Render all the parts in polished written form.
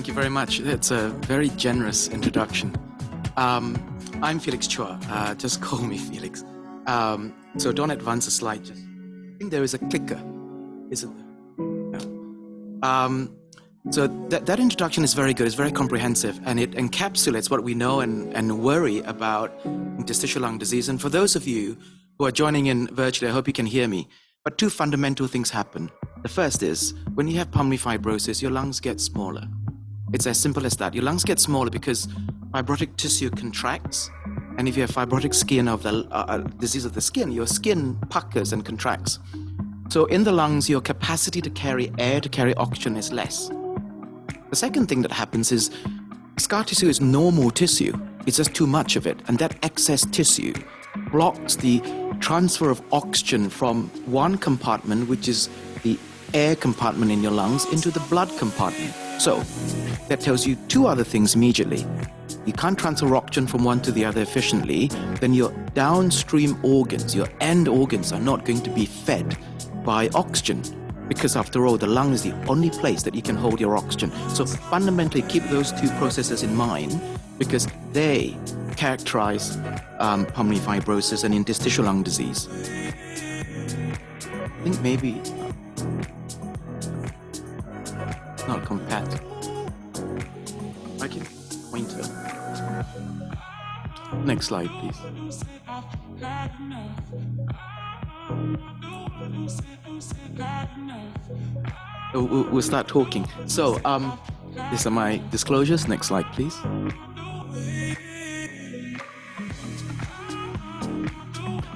Thank you very much. That's a very generous introduction. I'm Felix Chua. Just call me Felix. So don't advance the slide. I think there is a clicker, isn't there? No. So that introduction is very good. It's very comprehensive, and it encapsulates what we know and worry about interstitial lung disease. And for those of you who are joining in virtually, I hope you can hear me. But two fundamental things happen. The first is, when you have pulmonary fibrosis, your lungs get smaller. It's as simple as that. Your lungs get smaller because fibrotic tissue contracts. And if you have fibrotic skin of the disease of the skin, your skin puckers and contracts. So in the lungs, your capacity to carry air, to carry oxygen is less. The second thing that happens is scar tissue is normal tissue. It's just too much of it. And that excess tissue blocks the transfer of oxygen from one compartment, which is the air compartment in your lungs, into the blood compartment. So that tells you two other things immediately. You can't transfer oxygen from one to the other efficiently, then your downstream organs, your end organs, are not going to be fed by oxygen, because after all, the lung is the only place that you can hold your oxygen. So fundamentally, keep those two processes in mind, because they characterize pulmonary fibrosis and interstitial lung disease. I think maybe not compact. I can pointer. Next slide, please. We'll start talking. So, these are my disclosures. Next slide, please.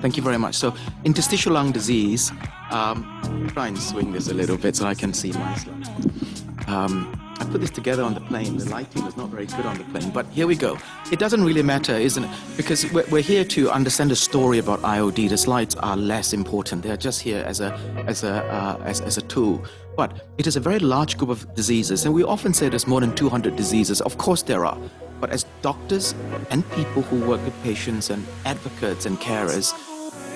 Thank you very much. So, interstitial lung disease. Try and swing this a little bit so I can see my slide. I put this together on the plane. The lighting was not very good on the plane, but here we go. It doesn't really matter, isn't it? Because we're here to understand the story about IOD. The slides are less important. They're just here as a tool. But it is a very large group of diseases, and we often say there's more than 200 diseases. Of course there are. But as doctors and people who work with patients and advocates and carers,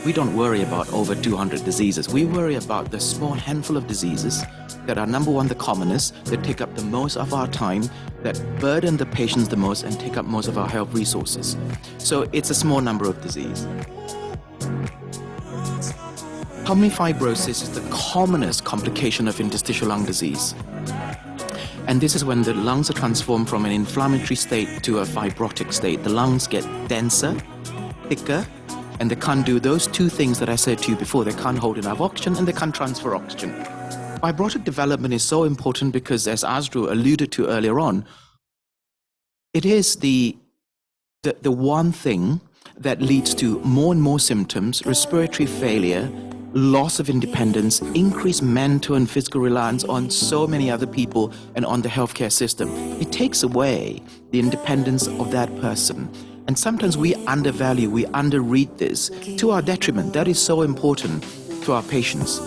we don't worry about over 200 diseases. We worry about the small handful of diseases that are, number one, the commonest, that take up the most of our time, that burden the patients the most and take up most of our health resources. So it's a small number of disease. Pulmonary fibrosis is the commonest complication of interstitial lung disease. And this is when the lungs are transformed from an inflammatory state to a fibrotic state. The lungs get denser, thicker, and they can't do those two things that I said to you before. They can't hold enough oxygen and they can't transfer oxygen. Fibrotic development is so important because, as Azru alluded to earlier on, it is the one thing that leads to more and more symptoms, respiratory failure, loss of independence, increased mental and physical reliance on so many other people and on the healthcare system. It takes away the independence of that person. And sometimes we undervalue, we underread this to our detriment. That is so important to our patients.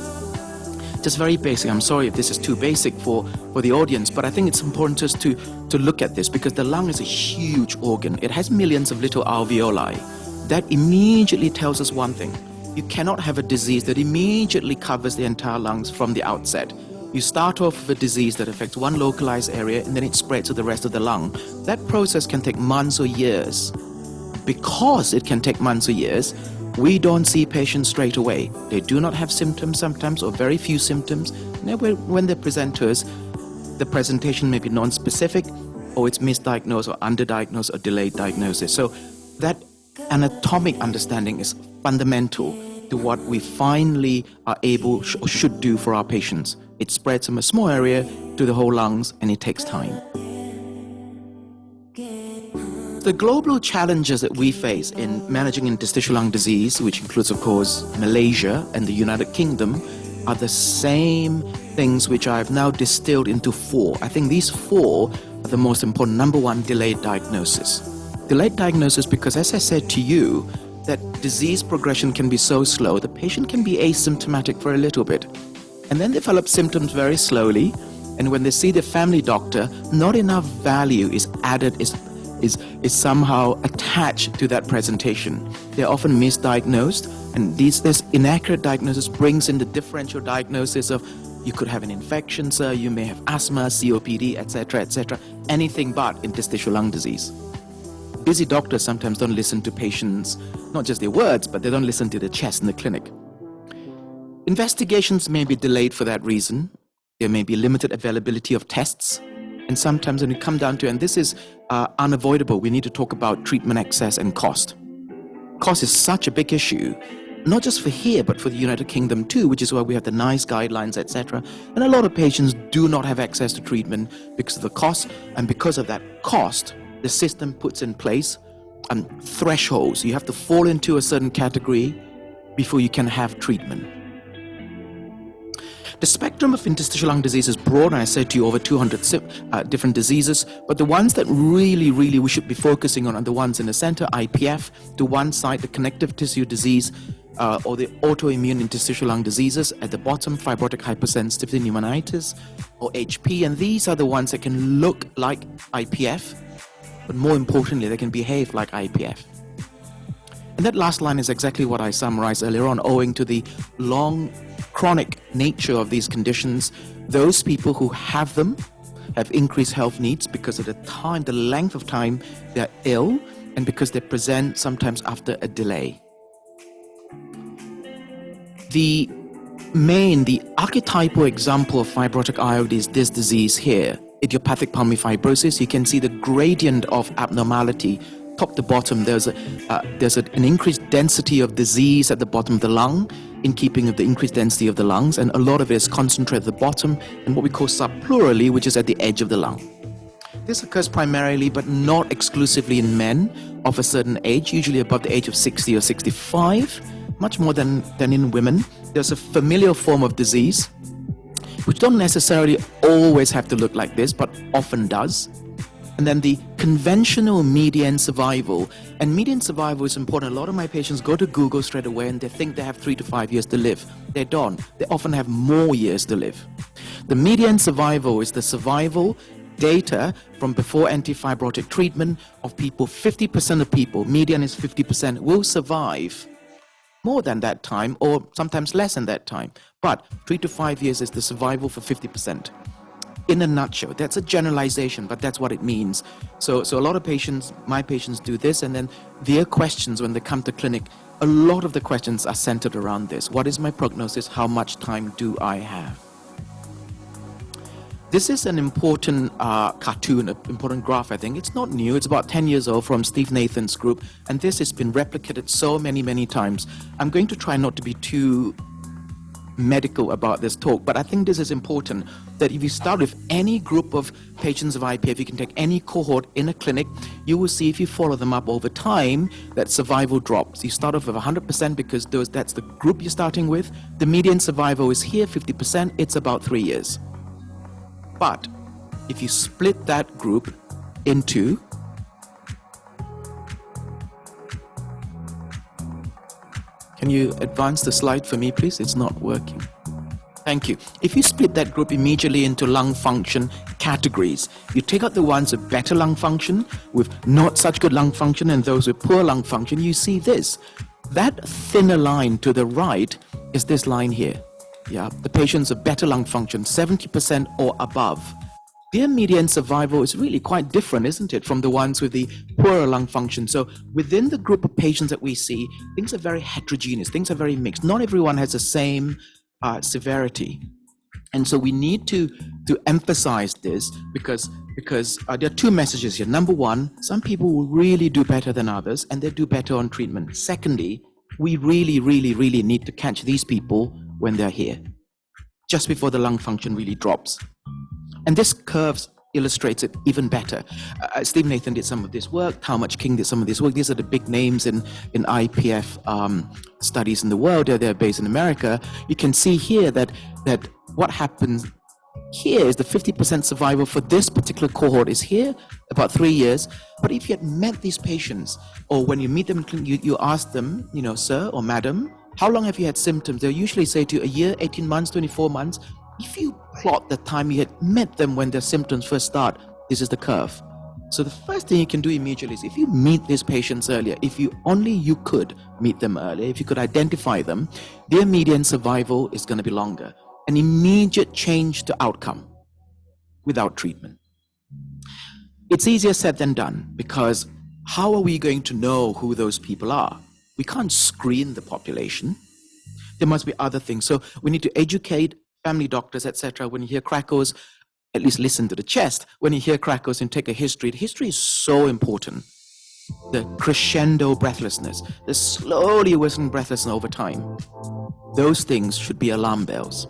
Just very basic. I'm sorry if this is too basic for the audience, but I think it's important just to look at this, because the lung is a huge organ. It has millions of little alveoli. That immediately tells us one thing. You cannot have a disease that immediately covers the entire lungs from the outset. You start off with a disease that affects one localized area and then it spreads to the rest of the lung. That process can take months or years. Because it can take months or years, we don't see patients straight away. They do not have symptoms sometimes, or very few symptoms. And when they present to us, the presentation may be non-specific, or it's misdiagnosed or underdiagnosed or delayed diagnosis. So that anatomic understanding is fundamental to what we finally are able or should do for our patients. It spreads from a small area to the whole lungs, and it takes time. The global challenges that we face in managing interstitial lung disease, which includes, of course, Malaysia and the United Kingdom, are the same things which I've now distilled into four. I think these four are the most important. Number one, delayed diagnosis. Delayed diagnosis because, as I said to you, that disease progression can be so slow, the patient can be asymptomatic for a little bit, and then develop symptoms very slowly, and when they see the family doctor, not enough value is added, is somehow attached to that presentation. They're often misdiagnosed, and this inaccurate diagnosis brings in the differential diagnosis of You could have an infection, sir. You may have asthma, COPD, etc., etc. Anything but interstitial lung disease. Busy doctors sometimes don't listen to patients, not just their words, but they don't listen to their chest in the clinic. Investigations may be delayed for that reason. There may be limited availability of tests. And sometimes when we come down to, and this is unavoidable, we need to talk about treatment access and cost. Cost is such a big issue, not just for here, but for the United Kingdom too, which is why we have the NICE guidelines, etc. And a lot of patients do not have access to treatment because of the cost, and because of that cost, the system puts in place thresholds. You have to fall into a certain category before you can have treatment. The spectrum of interstitial lung disease is broad, and I said to you over 200 different diseases, but the ones that really we should be focusing on are the ones in the center, IPF, to one side, the connective tissue disease, or the autoimmune interstitial lung diseases, at the bottom, fibrotic hypersensitivity pneumonitis, or HP, and these are the ones that can look like IPF, but more importantly, they can behave like IPF. And that last line is exactly what I summarized earlier on. Owing to the long, chronic nature of these conditions, those people who have them have increased health needs because of the length of time they're ill, and because they present sometimes after a delay. The archetypal example of fibrotic ILD is this disease here, idiopathic pulmonary fibrosis. You can see the gradient of abnormality. Top to bottom, there's an increased density of disease at the bottom of the lung, in keeping with the increased density of the lungs, and a lot of it is concentrated at the bottom and what we call subpleurally, which is at the edge of the lung. This occurs primarily, but not exclusively, in men of a certain age, usually above the age of 60 or 65, much more than in women. There's a familial form of disease, which don't necessarily always have to look like this, but often does. And then the conventional median survival. And median survival is important. A lot of my patients go to Google straight away and they think they have 3 to 5 years to live. They don't. They often have more years to live. The median survival is the survival data from before antifibrotic treatment of people. 50% of people, median is 50%, will survive more than that time, or sometimes less than that time. But 3 to 5 years is the survival for 50%. In a nutshell, that's a generalization, but that's what it means. So a lot of patients, my patients, do this, and then their questions when they come to clinic, a lot of the questions are centered around this. What is my prognosis? How much time do I have? This is an important cartoon, an important graph, I think. It's not new. It's about 10 years old, from Steve Nathan's group, and this has been replicated so many times. I'm going to try not to be too medical about this talk, but I think this is important, that if you start with any group of patients of IPF, you can take any cohort in a clinic, you will see, if you follow them up over time, that survival drops. You start off with 100% because that's the group you're starting with. The median survival is here, 50%. It's about 3 years. But if you split that group into Can you advance the slide for me, please? It's not working. Thank you. If you split that group immediately into lung function categories, you take out the ones with better lung function, with not such good lung function, and those with poor lung function, you see this. That thinner line to the right is this line here. Yeah, the patients of better lung function, 70% or above. Their median survival is really quite different, isn't it, from the ones with the poorer lung function. So within the group of patients that we see, things are very heterogeneous, things are very mixed. Not everyone has the same severity. And so we need to emphasize this because there are two messages here. Number one, some people will really do better than others, and they do better on treatment. Secondly, we really need to catch these people when they're here, just before the lung function really drops. And this curve illustrates it even better. Steve Nathan did some of this work. Talmadge King did some of this work. These are the big names in IPF studies in the world. They're based in America. You can see here that what happens here is the 50% survival for this particular cohort is here, about 3 years. But if you had met these patients, or when you meet them, you ask them, sir or madam, how long have you had symptoms? They'll usually say to you, a year, 18 months, 24 months. If you plot the time you had met them when their symptoms first start, this is the curve. So the first thing you can do immediately is, if you meet these patients earlier, if you could meet them earlier, if you could identify them, their median survival is going to be longer. an immediate change to outcome without treatment. It's easier said than done, because how are we going to know who those people are? We can't screen the population. There must be other things. So we need to educate family doctors, etc. When you hear crackles, at least listen to the chest. When you hear crackles and take a history, the history is so important. The crescendo breathlessness, the slowly worsening breathlessness over time. Those things should be alarm bells.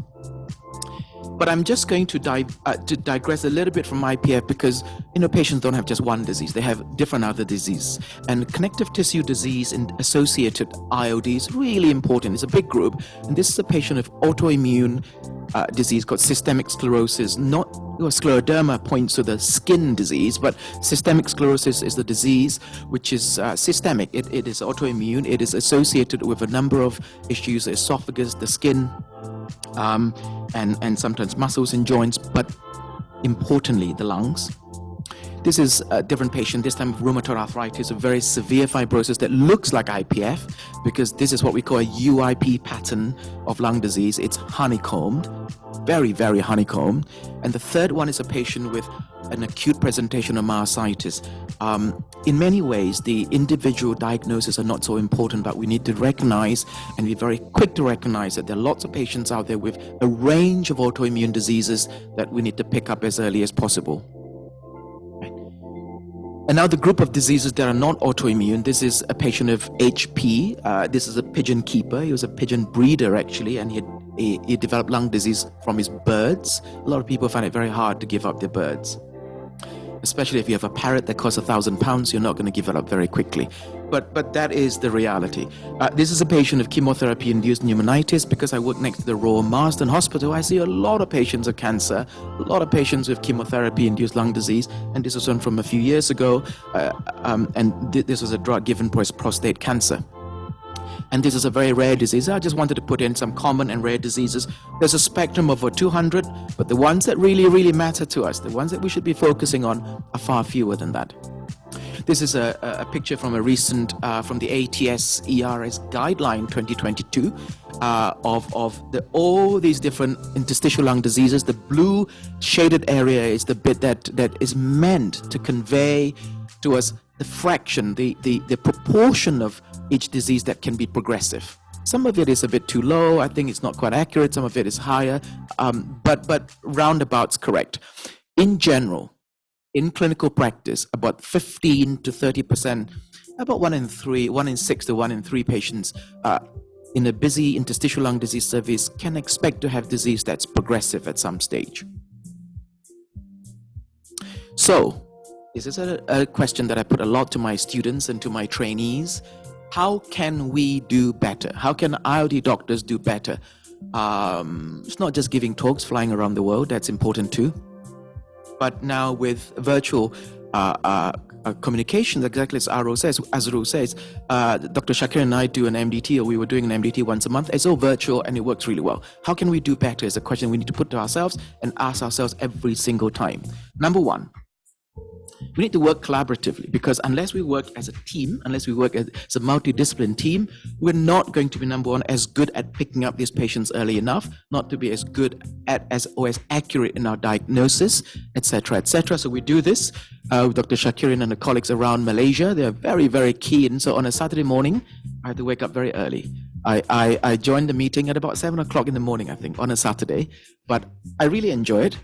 But I'm just going to digress a little bit from IPF, because patients don't have just one disease; they have different other diseases. And connective tissue disease and associated IOD is really important. It's a big group, and this is a patient of autoimmune disease called systemic sclerosis. Not scleroderma points to the skin disease, but systemic sclerosis is the disease which is systemic. It is autoimmune. It is associated with a number of issues: the esophagus, the skin. And sometimes muscles and joints, but importantly, the lungs. This is a different patient, this time with rheumatoid arthritis, a very severe fibrosis that looks like IPF, because this is what we call a UIP pattern of lung disease. It's honeycombed, very, very honeycombed. And the third one is a patient with an acute presentation of myositis. In many ways, the individual diagnoses are not so important, but we need to recognize and be very quick to recognize that there are lots of patients out there with a range of autoimmune diseases that we need to pick up as early as possible. And now the group of diseases that are not autoimmune, this is a patient of HP. This is a pigeon keeper. He was a pigeon breeder, actually, and he developed lung disease from his birds. A lot of people find it very hard to give up their birds. Especially if you have a parrot that costs £1,000, you're not going to give it up very quickly. But that is the reality. This is a patient of chemotherapy-induced pneumonitis. Because I work next to the Royal Brompton Hospital, I see a lot of patients of cancer, a lot of patients with chemotherapy-induced lung disease, and this was one from a few years ago, and this was a drug given for prostate cancer. And this is a very rare disease. I just wanted to put in some common and rare diseases. There's a spectrum of over 200, but the ones that really, really matter to us, the ones that we should be focusing on, are far fewer than that. This is a picture from a recent, from the ATS ERS guideline 2022 of all these different interstitial lung diseases. The blue shaded area is the bit that is meant to convey to us the fraction, the proportion of each disease that can be progressive. Some of it is a bit too low. I think it's not quite accurate. Some of it is higher, but roundabout's correct. In general, in clinical practice, about 15 to 30%, about 1 in 6 to 1 in 3 patients in a busy interstitial lung disease service can expect to have disease that's progressive at some stage. So, this is a question that I put a lot to my students and to my trainees. How can we do better? How can IOD doctors do better? It's not just giving talks, flying around the world. That's important too. But now with virtual communication, exactly as Azrul says, Dr. Shakir and I do an MDT, or we were doing an MDT once a month. It's all virtual and it works really well. How can we do better is a question we need to put to ourselves and ask ourselves every single time. Number one, we need to work collaboratively, because unless we work as a team, unless we work as a multidisciplinary team, we're not going to be, number one, as good at picking up these patients early enough, not to be as good at as accurate in our diagnosis, etc., etc. So we do this with Dr. Shakirin and the colleagues around Malaysia. They're very, very keen. So on a Saturday morning, I have to wake up very early. I joined the meeting at about 7 o'clock in the morning, I think, on a Saturday, but I really enjoy it.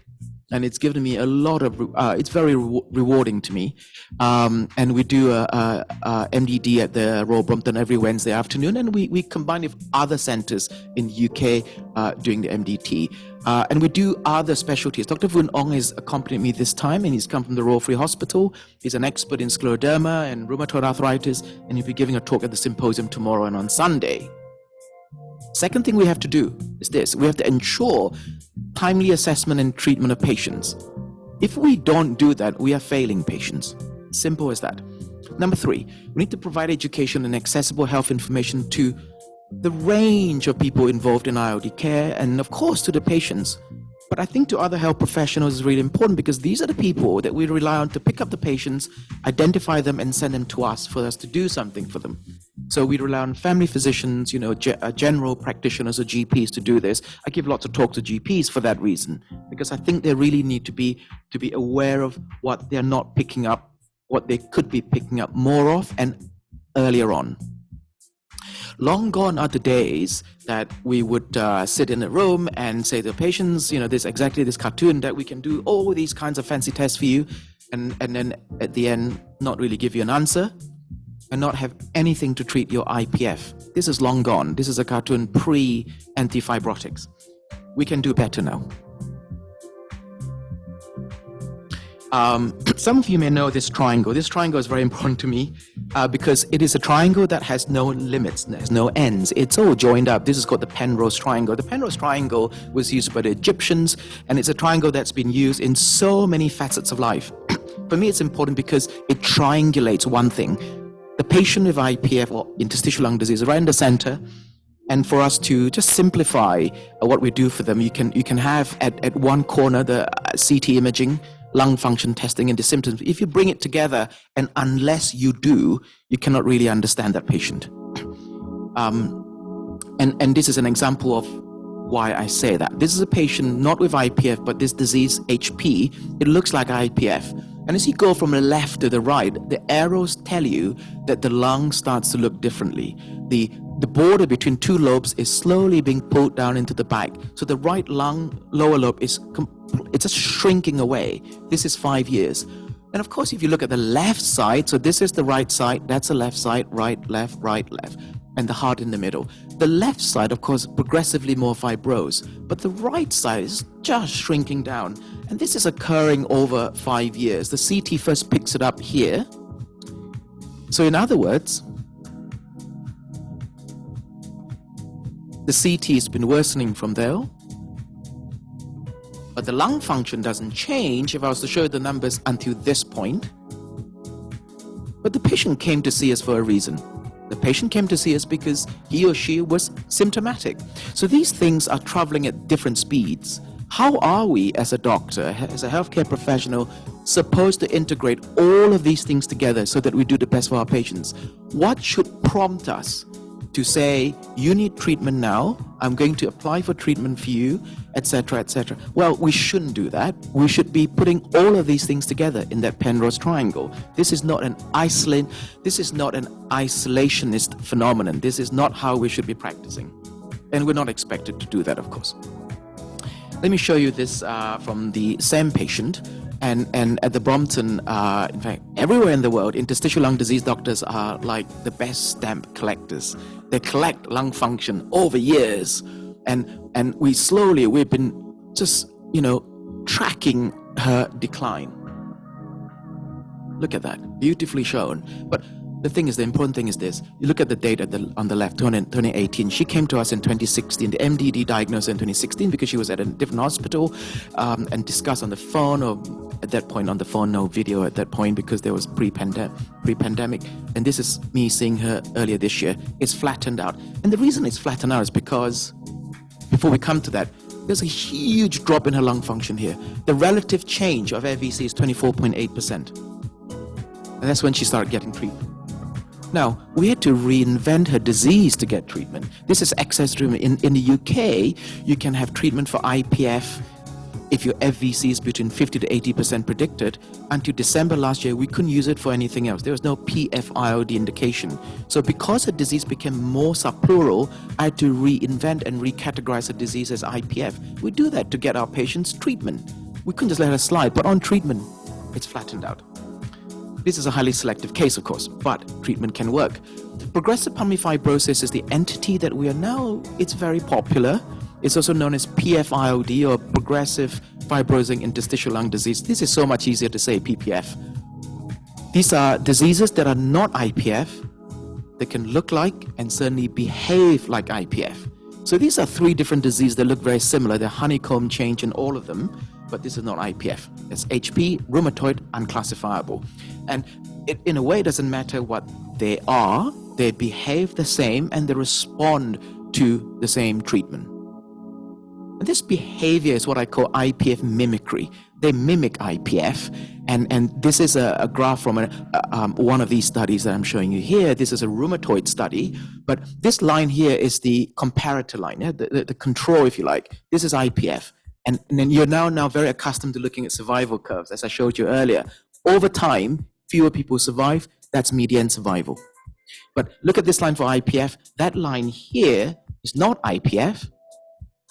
And it's given me a lot of, it's very rewarding to me. And we do a MDD at the Royal Brompton every Wednesday afternoon, and we combine with other centers in the UK doing the MDT. And we do other specialties. Dr. Voon Ong has accompanied me this time, and he's come from the Royal Free Hospital. He's an expert in scleroderma and rheumatoid arthritis, and he'll be giving a talk at the symposium tomorrow and on Sunday. Second thing we have to do is this. We have to ensure timely assessment and treatment of patients. If we don't do that, we are failing patients. Simple as that. Number 3, we need to provide education and accessible health information to the range of people involved in IOD care, and of course to the patients. But I think to other health professionals is really important, because these are the people that we rely on to pick up the patients, identify them, and send them to us for us to do something for them. So we rely on family physicians, general practitioners or GPs to do this. I give lots of talks to GPs for that reason, because I think they really need to be aware of what they're not picking up, what they could be picking up more of and earlier on. Long gone are the days that we would sit in a room and say to the patients, there's exactly this cartoon that we can do all these kinds of fancy tests for you, and then at the end not really give you an answer and not have anything to treat your IPF. This is long gone. This is a cartoon pre-antifibrotics. We can do better now. Some of you may know this triangle. This triangle is very important to me because it is a triangle that has no limits, there's no ends. It's all joined up. This is called the Penrose Triangle. The Penrose Triangle was used by the Egyptians, and it's a triangle that's been used in so many facets of life. For me, it's important because it triangulates one thing. The patient with IPF or interstitial lung disease right in the center, and for us to just simplify what we do for them, you can have at one corner the CT imaging, lung function testing, and the symptoms. If you bring it together, and unless you do, you cannot really understand that patient. And this is an example of why I say that. This is a patient not with IPF, but this disease HP. It looks like IPF. And as you go from the left to the right, the arrows tell you that the lung starts to look differently. The border between two lobes is slowly being pulled down into the back. So the right lung lower lobe it's just shrinking away. This is 5 years. And of course, if you look at the left side, so this is the right side, that's the left side, right, left, and the heart in the middle. The left side, of course, progressively more fibrosed, but the right side is just shrinking down. And this is occurring over 5 years. The CT first picks it up here. So in other words, the CT has been worsening from there, but the lung function doesn't change if I was to show the numbers until this point. But the patient came to see us for a reason. The patient came to see us because he or she was symptomatic. So these things are traveling at different speeds. How are we as a doctor, as a healthcare professional, supposed to integrate all of these things together so that we do the best for our patients? What should prompt us to say, you need treatment now, I'm going to apply for treatment for you, etc., etc. Well, we shouldn't do that. We should be putting all of these things together in that Penrose Triangle. This is not an isolationist phenomenon. This is not how we should be practicing. And we're not expected to do that, of course. Let me show you this from the same patient. And at the Brompton, in fact, everywhere in the world, interstitial lung disease doctors are like the best stamp collectors. They collect lung function over years. And we've been just, tracking her decline. Look at that, beautifully shown. But the important thing is this. You look at the data on the left, 2018. She came to us in 2016. The MDD diagnosed her in 2016 because she was at a different hospital and discussed on the phone, or at that point on the phone, no video at that point because there was pre-pandemic. And this is me seeing her earlier this year. It's flattened out. And the reason it's flattened out is because, before we come to that, there's a huge drop in her lung function here. The relative change of FVC is 24.8%. And that's when she started getting treatment. Now, we had to reinvent her disease to get treatment. This is access treatment. In the UK, you can have treatment for IPF if your FVC is between 50 to 80% predicted. Until December last year, we couldn't use it for anything else. There was no PF-ILD indication. So because her disease became more subpleural, I had to reinvent and recategorize her disease as IPF. We do that to get our patients treatment. We couldn't just let her slide, but on treatment, it's flattened out. This is a highly selective case, of course, but treatment can work. Progressive pulmonary fibrosis is the entity that we are now, it's very popular. It's also known as PF-ILD, or progressive fibrosing interstitial lung disease. This is so much easier to say, PPF. These are diseases that are not IPF. They can look like and certainly behave like IPF. So these are three different diseases that look very similar. They're honeycomb change in all of them, but this is not IPF. It's HP, rheumatoid, unclassifiable. And it, in a way, doesn't matter what they are. They behave the same and they respond to the same treatment. This behavior is what I call IPF mimicry. They mimic IPF, and this is a graph from one of these studies that I'm showing you here. This is a rheumatoid study, but this line here is the comparator line, the control, if you like. This is IPF, and then you're now very accustomed to looking at survival curves, as I showed you earlier. Over time, fewer people survive. That's median survival. But look at this line for IPF. That line here is not IPF.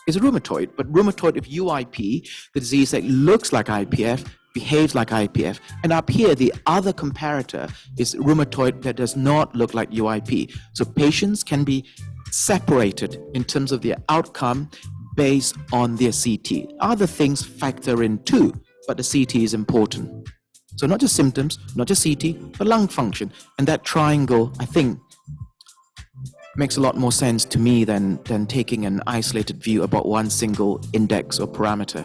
It's rheumatoid, but rheumatoid of UIP, the disease that looks like IPF, behaves like IPF. And up here, the other comparator is rheumatoid that does not look like UIP. So patients can be separated in terms of their outcome based on their CT. Other things factor in too, but the CT is important. So not just symptoms, not just CT, but lung function. And that triangle, I think, makes a lot more sense to me than taking an isolated view about one single index or parameter.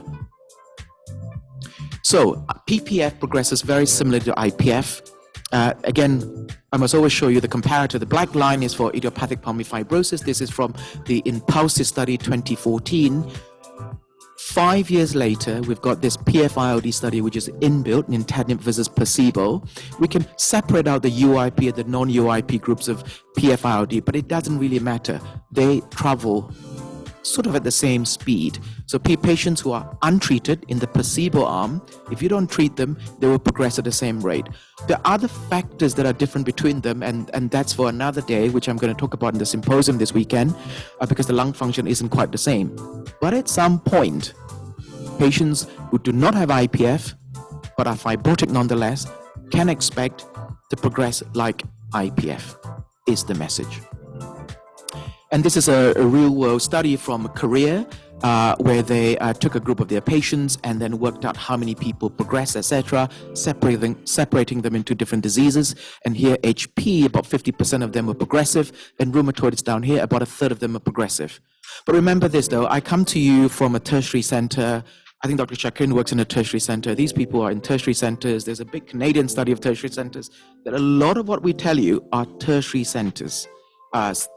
So PPF progresses very similar to IPF. Again, I must always show you the comparator. The black line is for idiopathic pulmonary fibrosis. This is from the Impulsive study 2014. 5 years later, we've got this PF-ILD study, which is inbuilt, nintedanib versus placebo. We can separate out the UIP and the non-UIP groups of PF-ILD, but it doesn't really matter. They travel sort of at the same speed. So patients who are untreated in the placebo arm, if you don't treat them, they will progress at the same rate. There are other factors that are different between them, and that's for another day, which I'm going to talk about in the symposium this weekend, because the lung function isn't quite the same. But at some point, patients who do not have IPF, but are fibrotic nonetheless, can expect to progress like IPF, is the message. And this is a real-world study from Korea, where they took a group of their patients and then worked out how many people progressed, etc., separating them into different diseases. And here, HP, about 50% of them were progressive, and rheumatoid is down here, about a third of them are progressive. But remember this, though, I come to you from a tertiary center. I think Dr. Shakrin works in a tertiary center. These people are in tertiary centers. There's a big Canadian study of tertiary centers, that a lot of what we tell you are tertiary centers.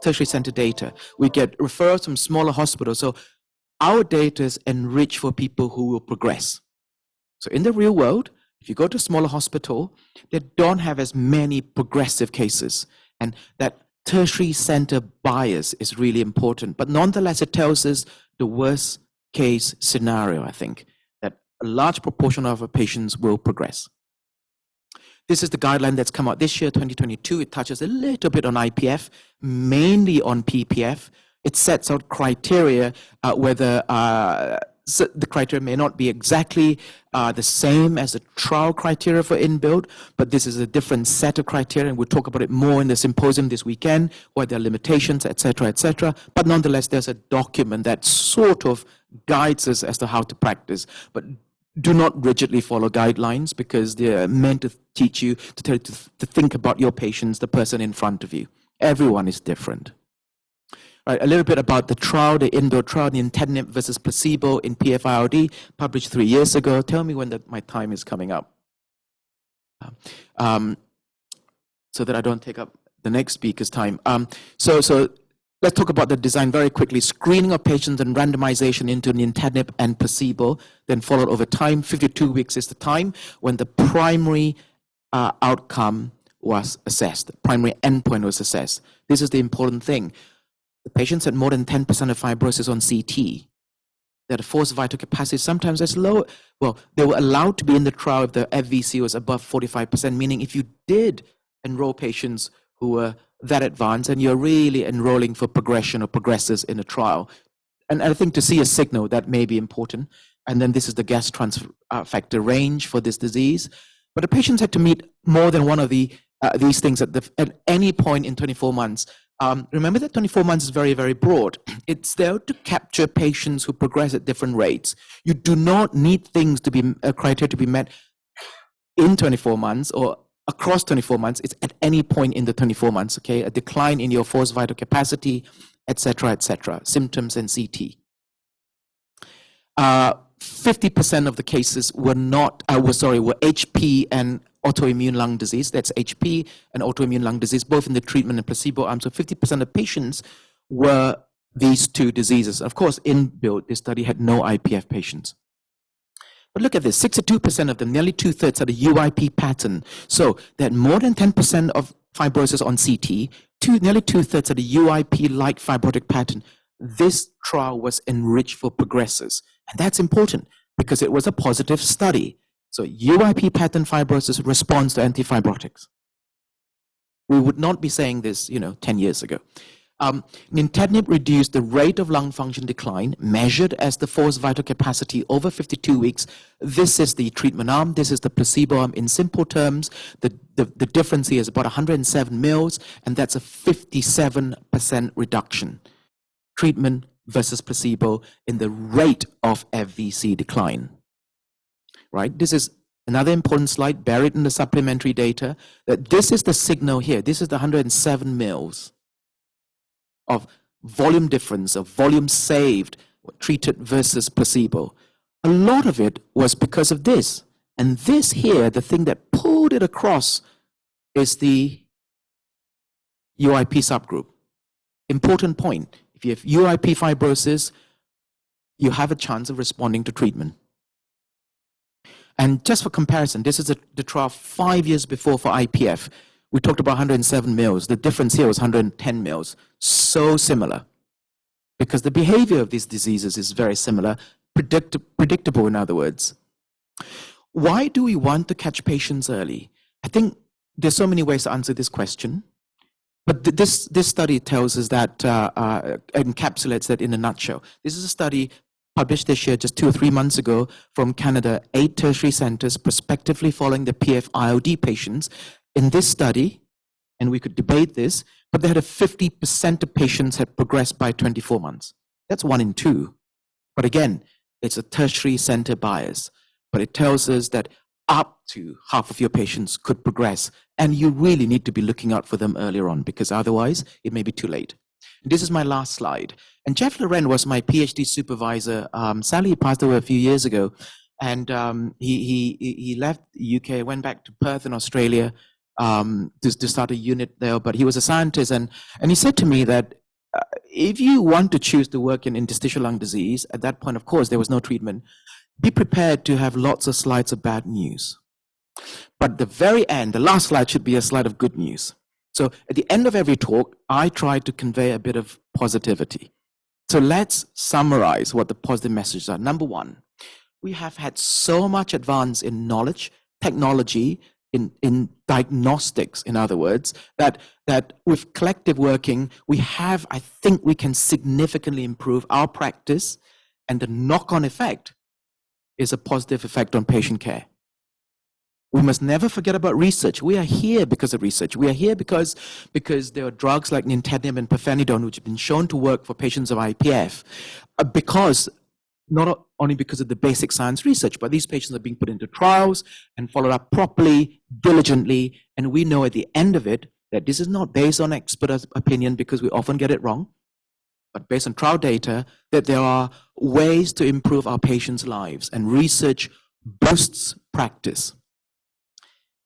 Tertiary center data. We get referrals from smaller hospitals. So our data is enriched for people who will progress. So in the real world, if you go to a smaller hospital, they don't have as many progressive cases. And that tertiary center bias is really important. But nonetheless, it tells us the worst case scenario, I think, that a large proportion of our patients will progress. This is the guideline that's come out this year, 2022. It touches a little bit on IPF, mainly on PPF. It sets out criteria, whether the criteria may not be exactly the same as the trial criteria for inbuilt, but this is a different set of criteria, and we'll talk about it more in the symposium this weekend, where there are limitations, etc., etc. But nonetheless, there's a document that sort of guides us as to how to practice. But do not rigidly follow guidelines, because they're meant to teach you, to tell you to think about your patients, the person in front of you. Everyone is different. Right, a little bit about the trial, the inbuilt trial, the nintedanib versus placebo in PF-ILD, published 3 years ago. Tell me when my time is coming up, so that I don't take up the next speaker's time. So let's talk about the design very quickly. Screening of patients and randomization into nintedanib and placebo, then followed over time. 52 weeks is the time when the primary outcome was assessed. The primary endpoint was assessed. This is the important thing. The patients had more than 10% of fibrosis on CT. They had a forced vital capacity, sometimes as low. Well, they were allowed to be in the trial if the FVC was above 45%, meaning if you did enroll patients who were that advanced, and you're really enrolling for progression or progressors in a trial. And I think to see a signal, that may be important. And then this is the gas transfer factor range for this disease. But the patients had to meet more than one of these things at any point in 24 months. Remember that 24 months is very, very broad. It's there to capture patients who progress at different rates. You do not need things to be criteria to be met in 24 months or across 24 months. It's at any point in the 24 months, okay? A decline in your forced vital capacity, etc., symptoms and CT. 50% of the cases were HP and autoimmune lung disease. That's HP and autoimmune lung disease, both in the treatment and placebo arm. So 50% of patients were these two diseases. Of course, inbuilt, this study had no IPF patients. But look at this, 62% of them, nearly 2/3 had a UIP pattern. So they had more than 10% of fibrosis on CT, nearly 2/3 had a UIP-like fibrotic pattern. This trial was enriched for progressors. And that's important because it was a positive study. So UIP pattern fibrosis responds to antifibrotics. We would not be saying this, 10 years ago. Nintedanib reduced the rate of lung function decline measured as the forced vital capacity over 52 weeks. This is the treatment arm. This is the placebo arm. In simple terms, the difference here is about 107 mils, and that's a 57% reduction. Treatment versus placebo in the rate of FVC decline. Right? This is another important slide buried in the supplementary data, that this is the signal here. This is the 107 mils of volume difference, of volume saved, treated versus placebo. A lot of it was because of this. And this here, the thing that pulled it across, is the UIP subgroup. Important point. If you have UIP fibrosis, you have a chance of responding to treatment. And just for comparison, this is the trial 5 years before for IPF. We talked about 107 mils. The difference here was 110 mils. So similar. Because the behavior of these diseases is very similar, predictable in other words. Why do we want to catch patients early? I think there's so many ways to answer this question. But this study tells us that, encapsulates that in a nutshell. This is a study published this year, just 2 or 3 months ago, from Canada, 8 tertiary centers prospectively following the PF-ILD patients. In this study, and we could debate this, but they had a 50% of patients had progressed by 24 months. That's 1 in 2. But again, it's a tertiary center bias. But it tells us that up to half of your patients could progress, and you really need to be looking out for them earlier on, because otherwise it may be too late. This is my last slide. And Jeff Loren was my PhD supervisor. Sadly, he passed away a few years ago. And he left the UK, went back to Perth in Australia to start a unit there. But he was a scientist. And he said to me that if you want to choose to work in interstitial lung disease, at that point, of course, there was no treatment, be prepared to have lots of slides of bad news. But the very end, the last slide should be a slide of good news. So at the end of every talk, I try to convey a bit of positivity. So let's summarize what the positive messages are. Number 1, we have had so much advance in knowledge, technology, in diagnostics, in other words, that with collective working, I think we can significantly improve our practice, and the knock-on effect is a positive effect on patient care. We must never forget about research. We are here because of research. We are here because there are drugs like nintedanib and pirfenidone which have been shown to work for patients of IPF. Not only because of the basic science research, but these patients are being put into trials and followed up properly, diligently, and we know at the end of it that this is not based on expert opinion, because we often get it wrong, but based on trial data, that there are ways to improve our patients' lives, and research boosts practice.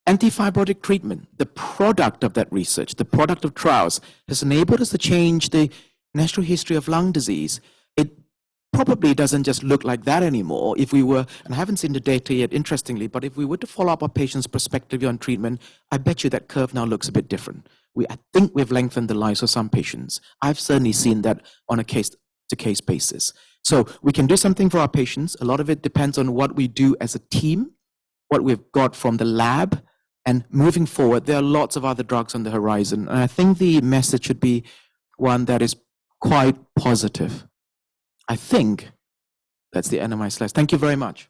Antifibrotic treatment, the product of that research, the product of trials, has enabled us to change the natural history of lung disease. It probably doesn't just look like that anymore. If we were, and I haven't seen the data yet, interestingly, but if we were to follow up our patients prospectively on treatment, I bet you that curve now looks a bit different. I think we've lengthened the lives of some patients. I've certainly seen that on a case-to-case basis. So we can do something for our patients. A lot of it depends on what we do as a team, what we've got from the lab. And moving forward, there are lots of other drugs on the horizon. And I think the message should be one that is quite positive. I think that's the end of my slides. Thank you very much.